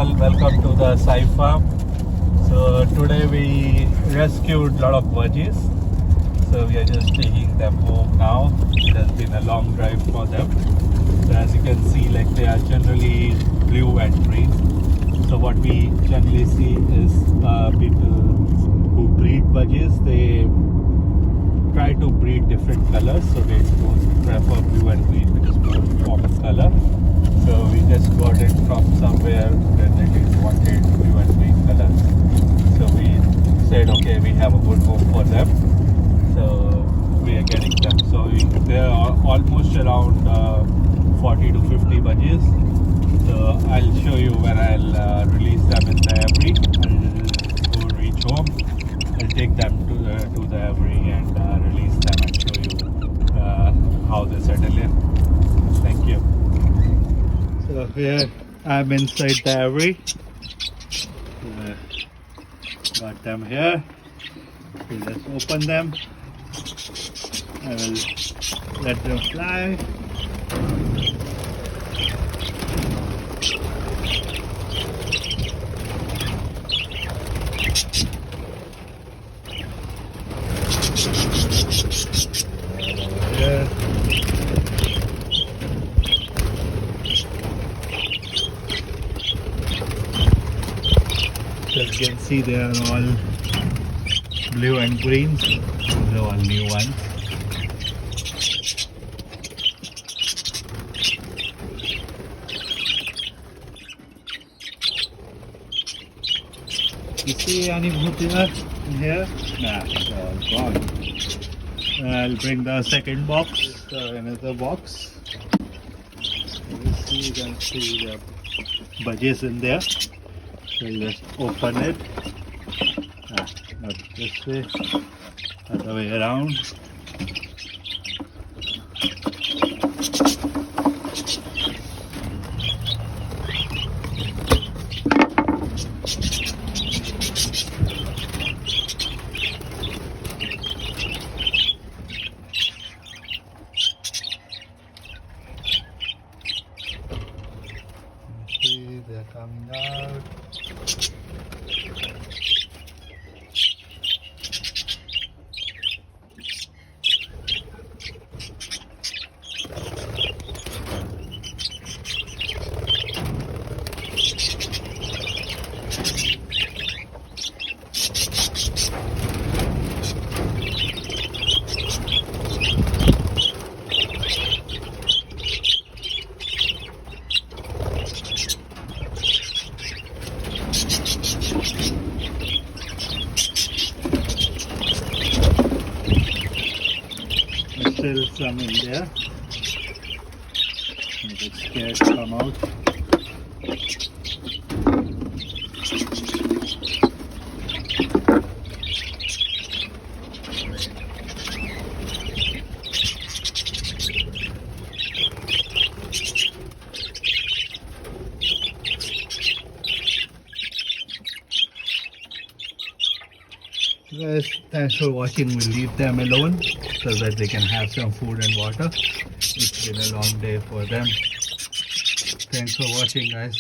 all, welcome to the Sai Farm. So today we rescued a lot of budgies. So we are just taking them home now. It has been a long drive for them. So as you can see, like they are generally blue and green. So what we generally see is people who breed budgies, they try to breed different colors. So they don't prefer blue and green, which is more common color. So we just got it from somewhere that they wanted blue and green color. So we said, okay, we have a good home for them. So we are getting them. So there are almost around 40 to 50 budgies. So I'll show you when I'll release them in the aviary. I'll go reach home. I'll take them to the aviary and release them and show you how they settle in. Thank you. So here I'm inside the aviary. Got them here. We'll just open them. I will let them fly. Here. As you can see, they are all blue and green. These are all new ones. You see any bhutia in here? Nah, they're all gone. I'll bring the second box, another box. You can see the budgies in there. So let's open it. Not this way, other way around. See, they're coming out. Still some in there. I'm a bit scared to come out. Guys, thanks for watching. We'll leave them alone so that they can have some food and water. It's been a long day for them. Thanks for watching, guys.